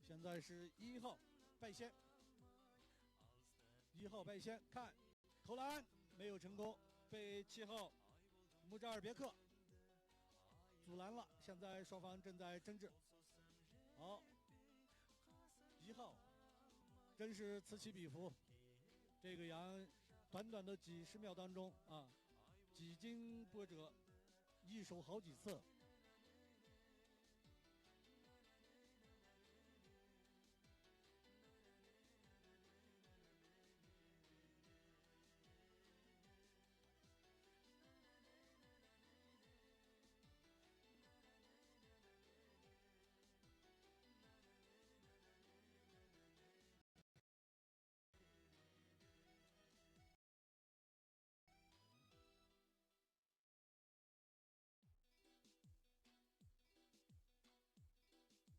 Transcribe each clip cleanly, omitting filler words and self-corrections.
现在是1号败先，1号败先，看投篮没有成功，被7号穆扎尔别克阻拦了。现在双方正在争执。好，1号真是此起彼伏，这个杨短短的几十秒当中啊，几经波折，一手好几次。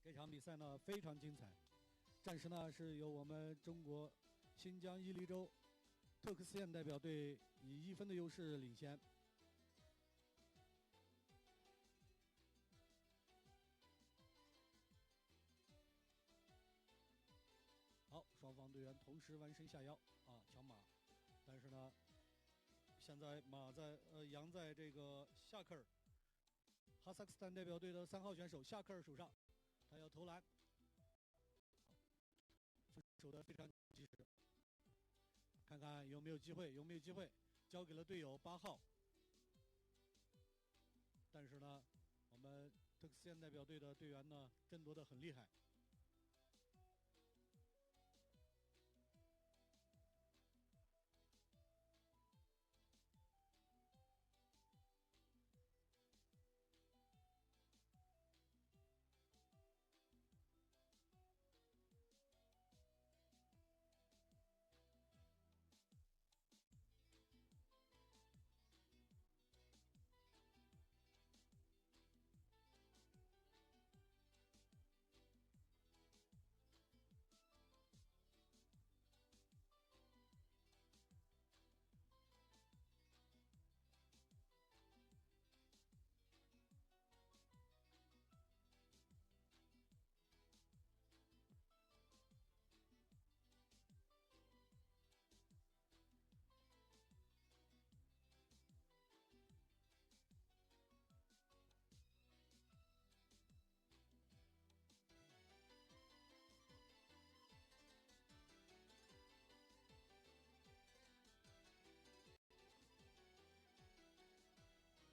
这场比赛呢非常精彩，暂时呢是由我们中国新疆伊犁州特克斯县代表队以1分的优势领先。好，双方队员同时弯身下腰啊抢马，但是呢，现在杨在这个夏克尔哈萨克斯坦代表队的3号选手夏克尔手上。他要投篮，守得非常及时，看看有没有机会，交给了队友8号。但是呢，我们特克斯县代表队的队员呢争夺得很厉害。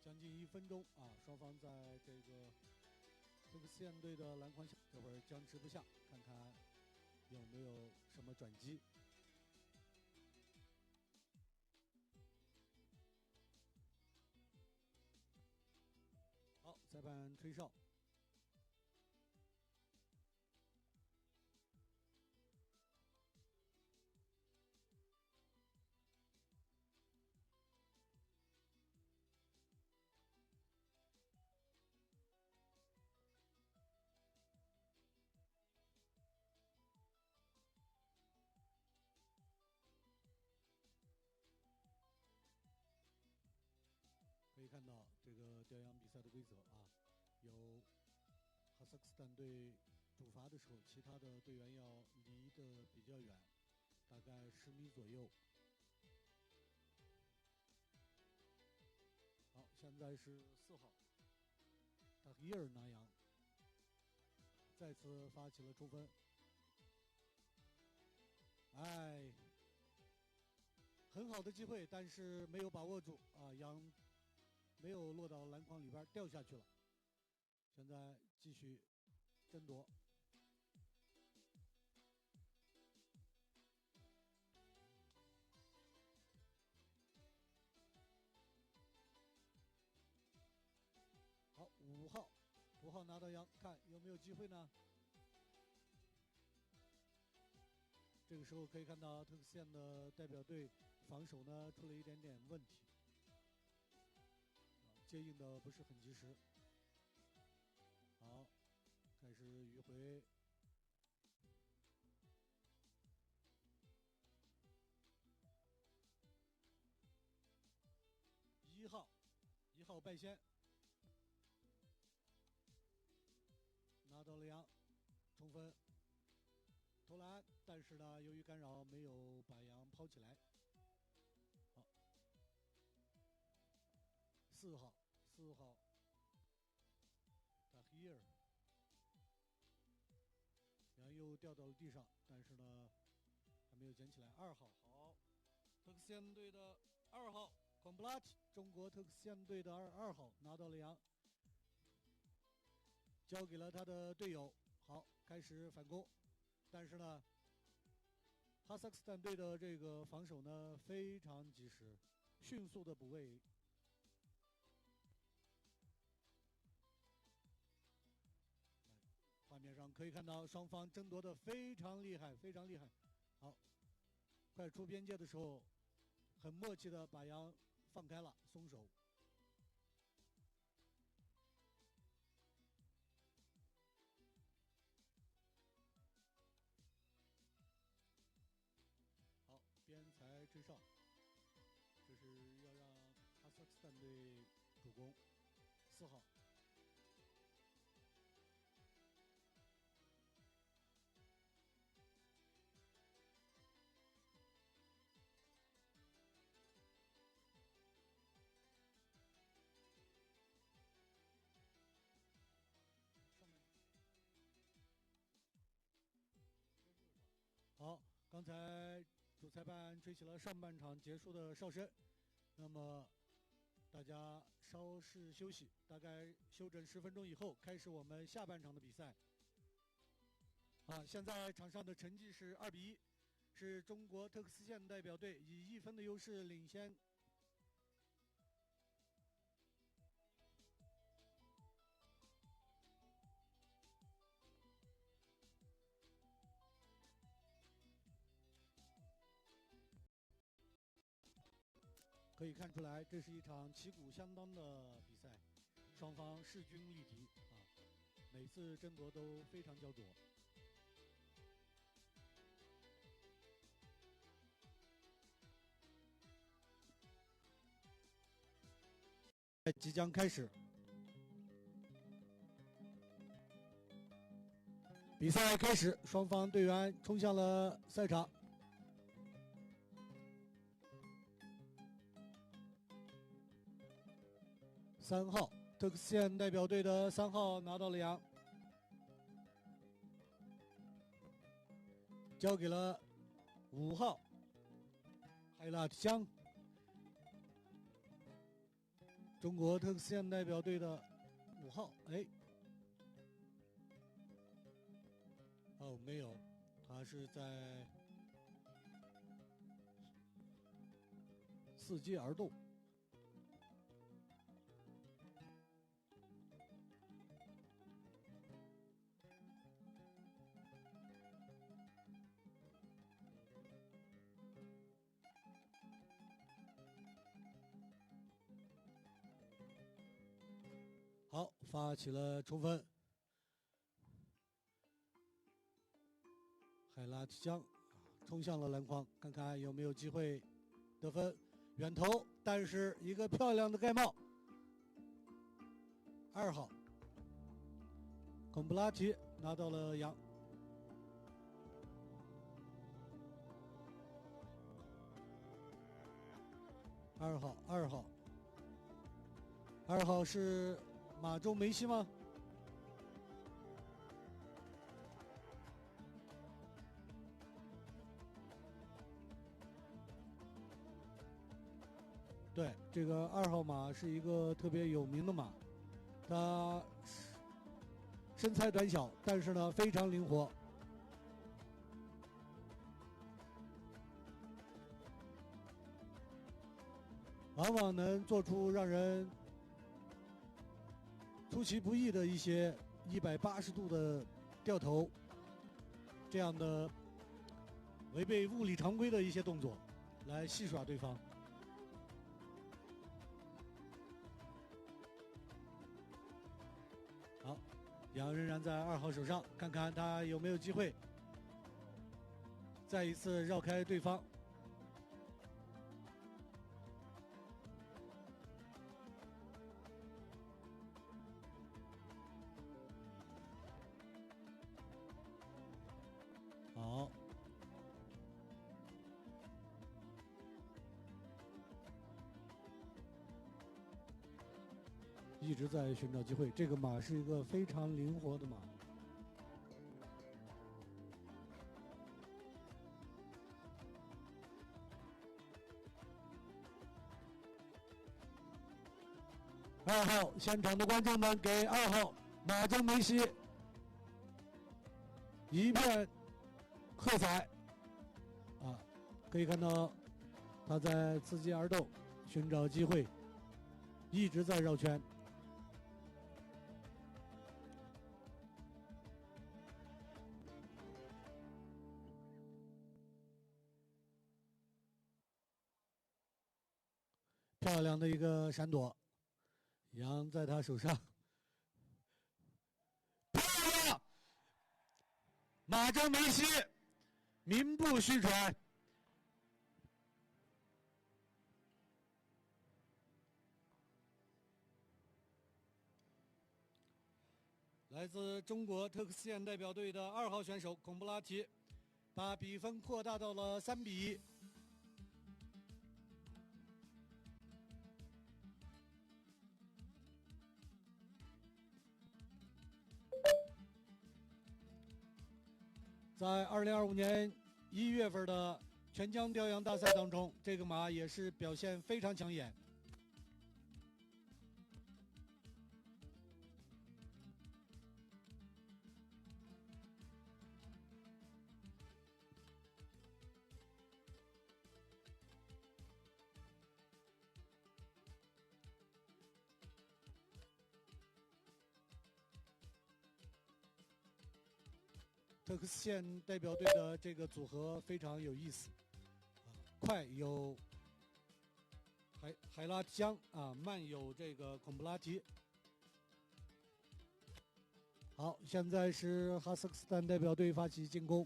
将近1分钟啊，双方在这个特克斯县队的篮筐下，这会儿僵持不下，看看有没有什么转机。好，裁判吹哨。可以看到这个调羊比赛的规则啊，有哈萨克斯坦队主罚的时候，其他的队员要离得比较远，大概10米左右。好，现在是4号塔伊尔拿扬再次发起了冲分。哎，很好的机会，但是没有把握住啊，杨没有落到篮筐里边，掉下去了。现在继续争夺。好，5号拿到杨，看有没有机会呢？这个时候可以看到特克斯县的代表队防守呢出了一点点问题，接应的不是很及时。好，开始迂回。1号败先，拿到了杨，冲分投篮，但是呢，由于干扰没有把杨抛起来。好，4号打 here， 杨又掉到了地上，但是呢还没有捡起来。2号好，特克西安队的2号孔布拉提，中国特克西安队的2号拿到了杨，交给了他的队友。好，开始反攻，但是呢，哈萨克斯坦队的这个防守呢非常及时，迅速的补位。画面上可以看到双方争夺的非常厉害，非常厉害。好，快出边界的时候，很默契的把杨放开了，松手。好，边裁吹哨，这是要让哈萨克斯坦队主攻。4号。好，刚才主裁判吹起了上半场结束的哨声，那么大家稍事休息，大概休整10分钟以后，开始我们下半场的比赛。现在场上的成绩是2比1，是中国特克西县代表队以1分的优势领先。可以看出来，这是一场旗鼓相当的比赛，双方势均力敌每次争夺都非常焦灼。即将开始，比赛开始，双方队员冲向了赛场。3号，特克西安代表队的3号拿到了杨，交给了5号海拉提江，中国特克西安代表队的5号，没有，他是在伺机而动。好，发起了冲分，海拉提江冲向了篮筐，看看有没有机会得分。远投，但是一个漂亮的盖帽。2号孔布拉提拿到了杨。2号是马中梅西吗？对，这个2号马是一个特别有名的马，它身材短小，但是呢非常灵活。往往能做出让人出其不意的一些180度的掉头，这样的违背物理常规的一些动作，来戏耍对方。好，杨仍然在2号手上，看看他有没有机会再一次绕开对方。好，一直在寻找机会。这个马是一个非常灵活的马。2号，现场的观众们给2号马中梅西一片喝彩啊！可以看到他在伺机而动，寻找机会，一直在绕圈。漂亮的一个闪躲，羊在他手上，漂亮！马中梅西名不虚传。来自中国特克斯县代表队的2号选手孔布拉提，把比分扩大到了3比1。在2025年1月份的全疆调羊大赛当中，这个马也是表现非常抢眼。特克斯县代表队的这个组合非常有意思，快有海拉提江啊，慢有这个孔布拉提。好，现在是哈萨克斯坦代表队发起进攻。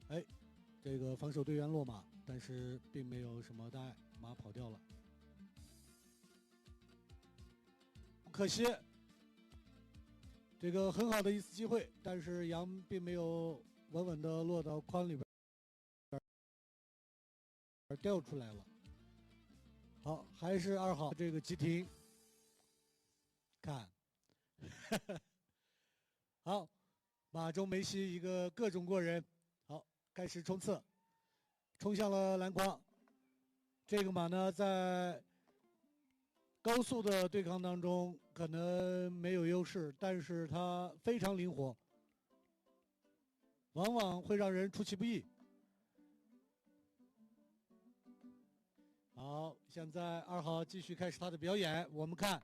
哎，这个防守队员落马，但是并没有什么大碍，马跑掉了。可惜，这个很好的一次机会，但是羊并没有稳稳的落到框里边，掉出来了。好，还是2号这个急停，看，好，马中梅西一个各种过人，好，开始冲刺，冲向了篮筐。这个马呢，在高速的对抗当中可能没有优势，但是它非常灵活，往往会让人出其不意。好，现在2号继续开始他的表演，我们看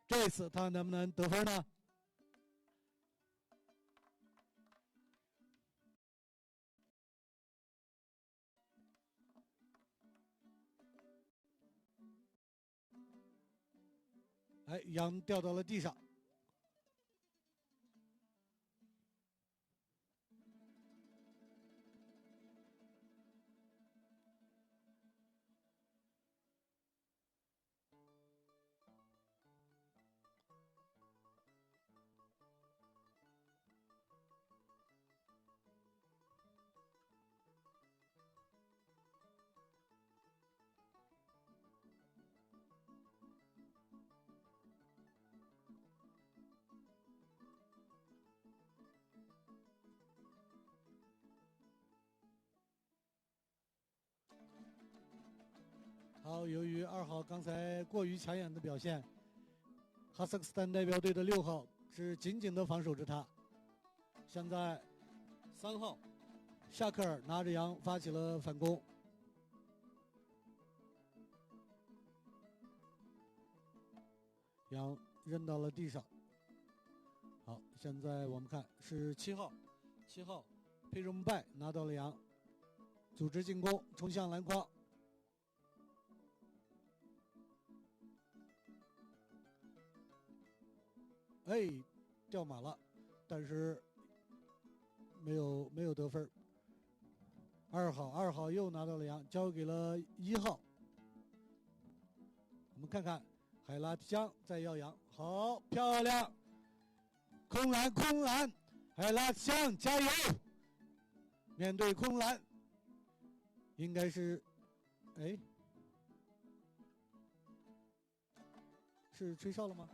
这次他能不能得分呢？哎，羊掉到了地上。好，由于2号刚才过于抢眼的表现，哈萨克斯坦代表队的6号是紧紧地防守着他。现在3号夏克尔拿着羊发起了反攻，羊扔到了地上。好，现在我们看是7号佩荣拜拿到了羊，组织进攻，冲向篮筐。哎，掉马了，但是没有得分。2号又拿到了羊，交给了1号。我们看看海拉提江在要羊，好漂亮，空篮，海拉香加油！面对空篮，应该是，哎，是吹哨了吗？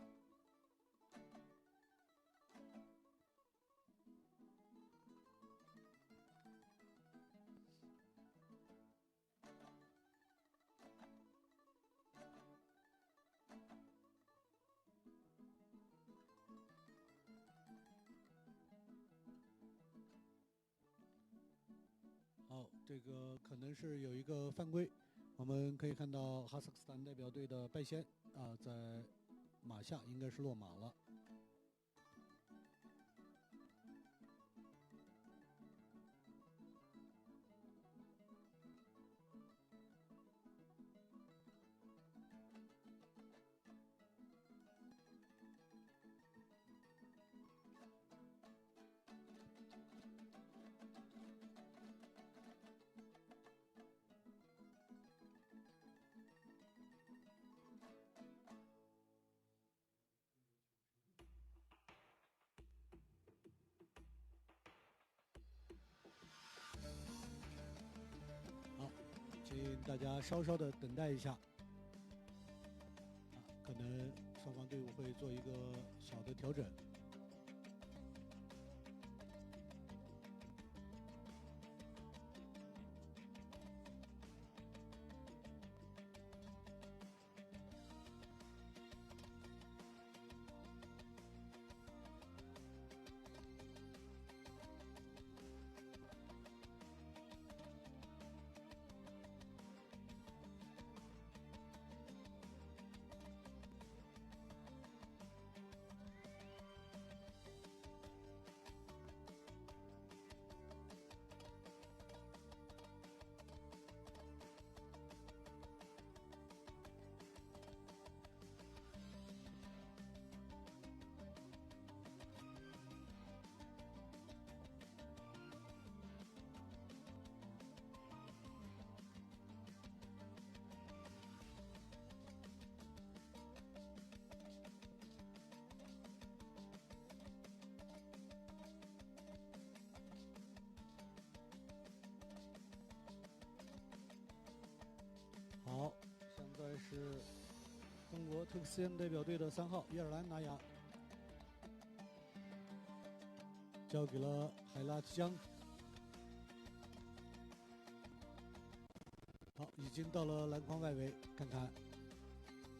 好，这个可能是有一个犯规。我们可以看到哈萨克斯坦代表队的拜先啊，在马下应该是落马了。请大家稍稍的等待一下，可能双方队伍会做一个小的调整。好，现在是中国特克斯恩代表队的3号伊尔兰拿亚，交给了海拉特江。好，已经到了篮筐外围，看看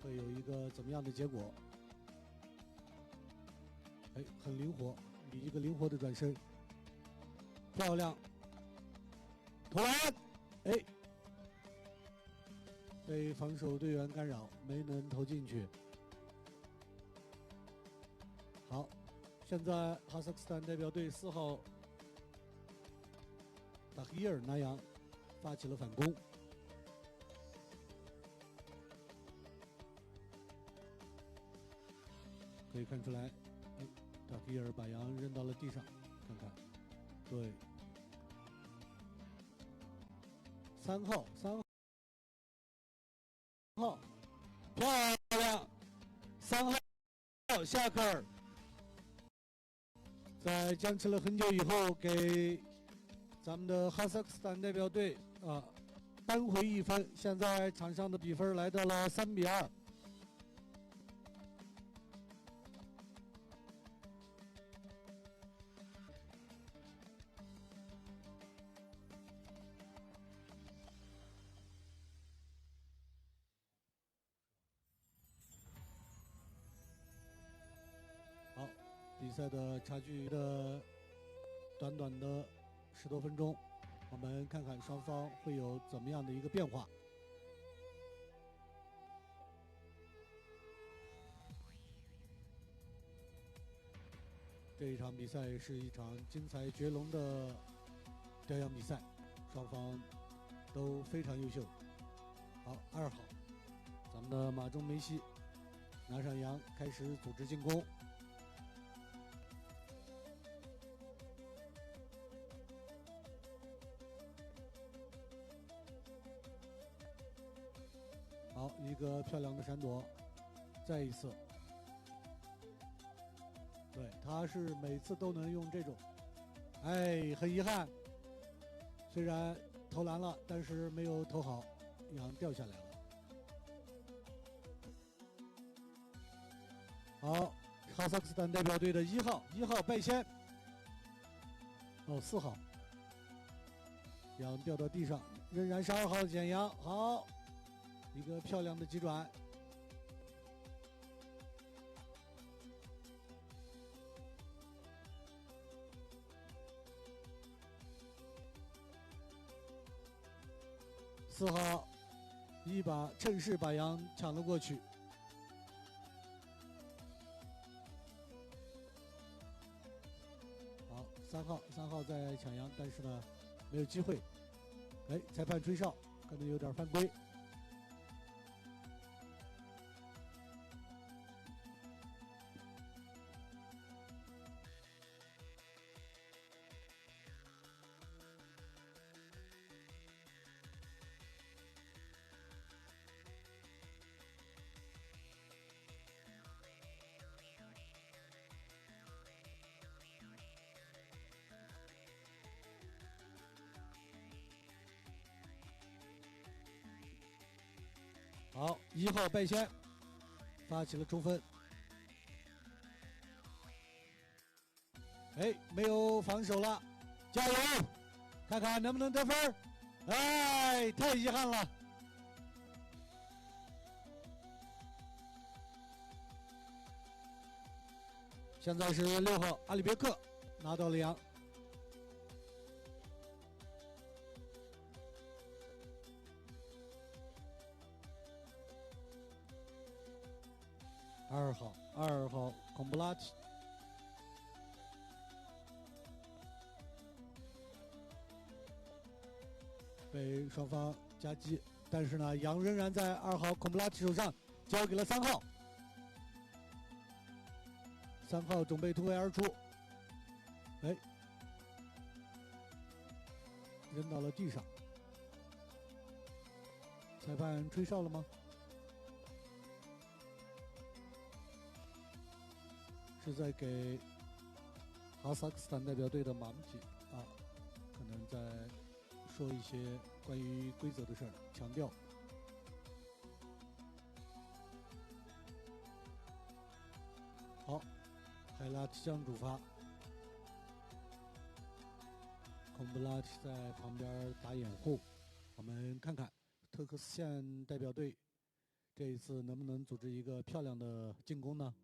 会有一个怎么样的结果。哎，很灵活，一个灵活的转身，漂亮，投篮，哎。被防守队员干扰，没能投进去。好，现在哈萨克斯坦代表队4号达希尔南扬发起了反攻。可以看出来，达希尔把杨扔到了地上，看看，对，3号漂亮，3号夏克尔在僵持了很久以后，给咱们的哈萨克斯坦代表队扳回1分。现在场上的比分来到了3比2。好，比赛的差距的短短的10多分钟，我们看看双方会有怎么样的一个变化。这一场比赛是一场精彩绝伦的雕羊比赛，双方都非常优秀。好，2号，咱们的马中梅西拿上羊，开始组织进攻。好，一个漂亮的闪躲，再一次。对，他是每次都能用这种哎，很遗憾，虽然投篮了，但是没有投好，羊掉下来了。好，哈萨克斯坦代表队的1号败先，哦4号，羊掉到地上，仍然是2号简阳，好，一个漂亮的急转。4号趁势把羊抢了过去。好，3号在抢羊，但是呢没有机会。哎，裁判吹哨，可能有点犯规。好，1号败先，发起了冲分。哎，没有防守了，加油，看看能不能得分。哎，太遗憾了。现在是6号阿里别克拿到了羊。2号孔布拉提，被双方夹击，但是呢，羊仍然在2号孔布拉提手上，交给了3号。3号准备突围而出，哎，扔到了地上。裁判吹哨了吗？是在给哈萨克斯坦代表队的马姆提啊，可能在说一些关于规则的事儿，强调。好，海拉提将主罚，孔布拉提在旁边打掩护。我们看看特克斯县代表队这一次能不能组织一个漂亮的进攻呢？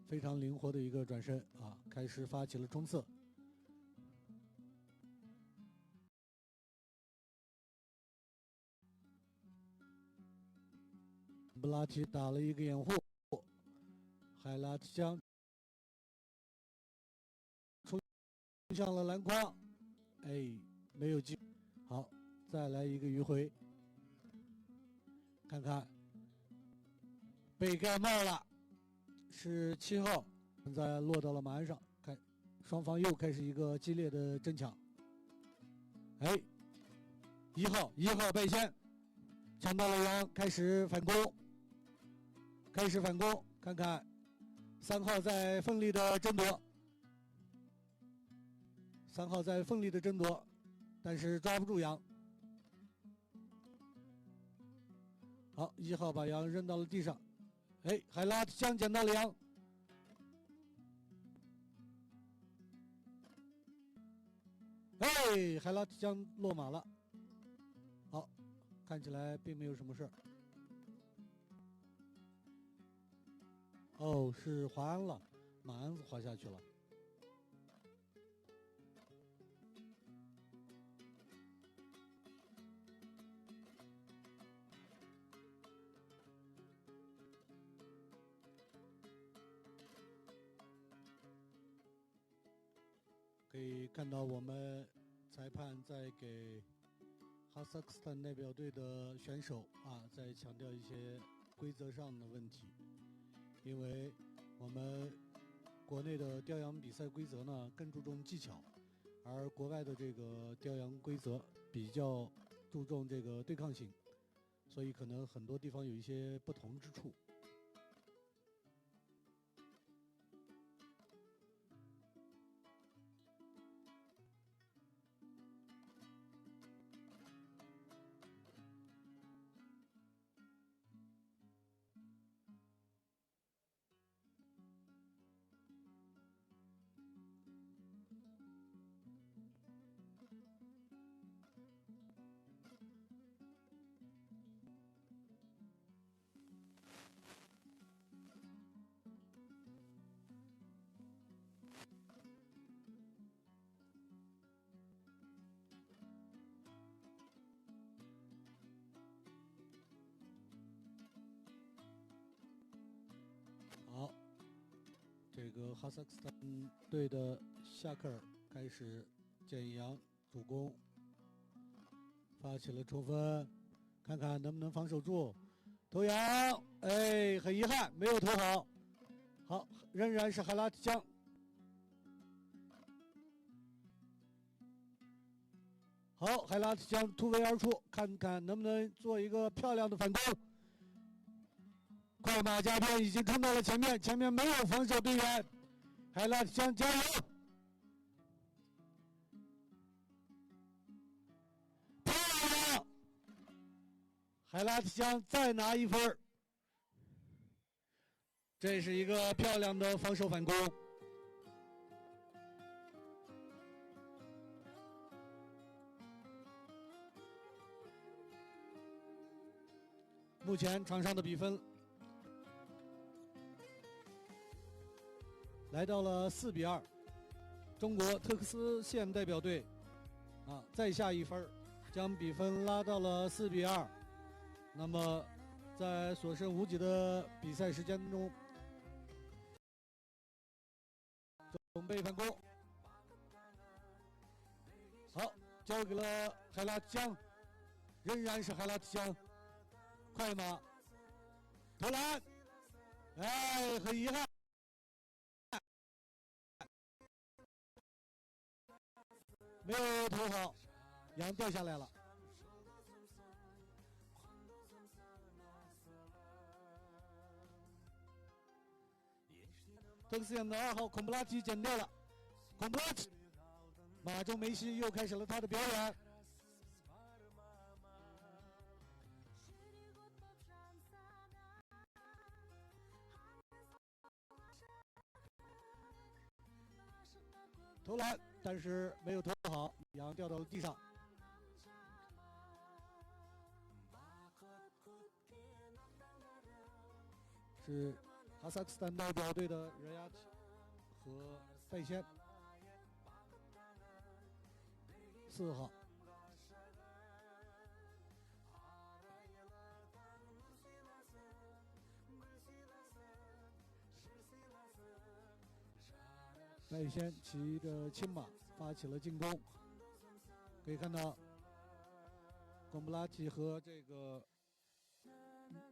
非常灵活的一个转身啊，开始发起了冲刺。布拉提打了一个掩护，海拉提将冲向了篮筐，哎，没有机会。好，再来一个迂回，看看被盖帽了，是7号，现在落到了马鞍上，看双方又开始一个激烈的争抢。哎，1号败先，抢到了羊，开始反攻，看看3号在奋力的争夺，3号在奋力的争夺，但是抓不住羊。好，1号把羊扔到了地上，哎，海拉枪捡到了羊，哎，海拉枪落马了。好，看起来并没有什么事儿。哦，是滑鞍了，马鞍子滑下去了。可以看到我们裁判在给哈萨克斯坦代表队的选手啊，在强调一些规则上的问题，因为我们国内的雕羊比赛规则呢更注重技巧，而国外的这个雕羊规则比较注重这个对抗性，所以可能很多地方有一些不同之处。好，这个哈萨克斯坦队的夏克尔开始建阳主攻，发起了冲锋，看看能不能防守住。投杨，哎，很遗憾没有投好。好，仍然是海拉提江。好，海拉提江突围而出，看看能不能做一个漂亮的反攻。快马加鞭已经冲到了前面，前面没有防守队员，海拉提江加油！漂亮！海拉提江再拿1分，这是一个漂亮的防守反攻。目前场上的比分来到了4比2，中国特克斯县代表队再下1分，将比分拉到了4比2。那么在所剩无几的比赛时间中，准备反攻。好，交给了海拉提江，仍然是海拉提江，快马投篮，哎，很遗憾。没有投好，杨掉下来了。特克斯县的2号孔布拉提捡掉了，孔布拉提，马中梅西又开始了他的表演。投篮，但是没有投好，杨掉到了地上。是哈萨克斯坦代表队的热亚提和拜先，4号。拜先骑着青马发起了进攻，可以看到贡布拉提和这个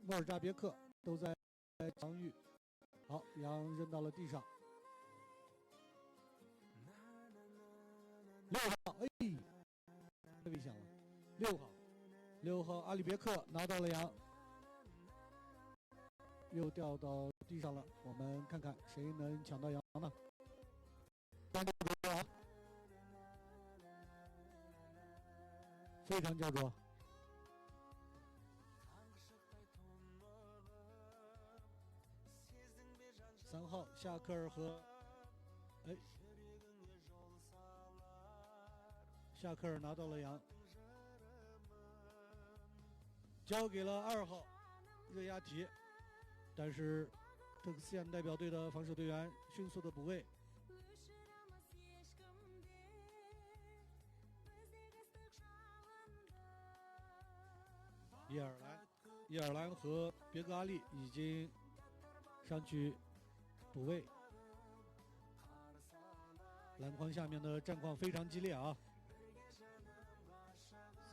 莫尔扎别克都在防御。好，杨扔到了地上。6号，哎，太危险了。6号阿里别克拿到了杨，又掉到地上了。我们看看谁能抢到杨呢？非常焦灼。3号夏克尔和夏克尔拿到了杨，交给了2号热亚提，但是特克斯县代表队的防守队员迅速的补位。伊尔兰和别格阿利已经上去补位，篮筐下面的战况非常激烈啊。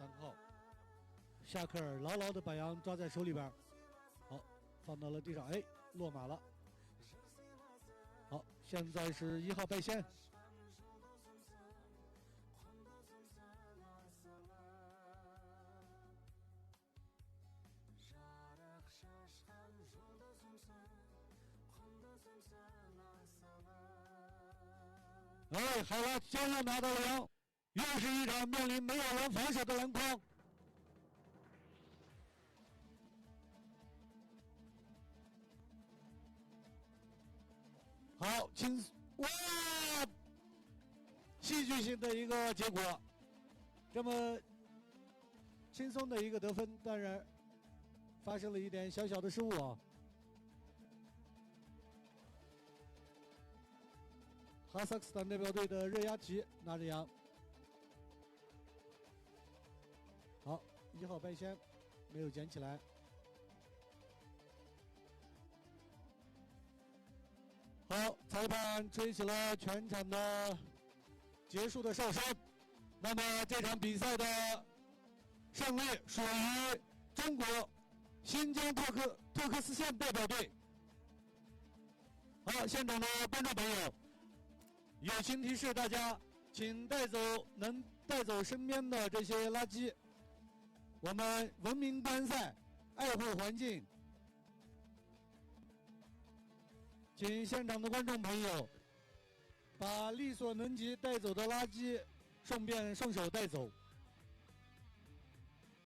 3号夏克尔牢牢的把杨抓在手里边，好，放到了地上，哎，落马了。好，现在是1号拜先。哎，海拉先后拿到了2，又是一场面临没有人防守的篮筐。好，哇，戏剧性的一个结果，这么轻松的一个得分，当然发生了一点小小的失误啊。哈萨克斯坦代表队的热亚提拿着羊。好，1号白先没有捡起来。好，裁判吹起了全场的结束的哨声。那么这场比赛的胜利属于中国新疆特克斯县代表队。好，现场的观众朋友，友情提示大家，请能带走身边的这些垃圾。我们文明观赛，爱护环境。请现场的观众朋友把力所能及带走的垃圾顺手带走。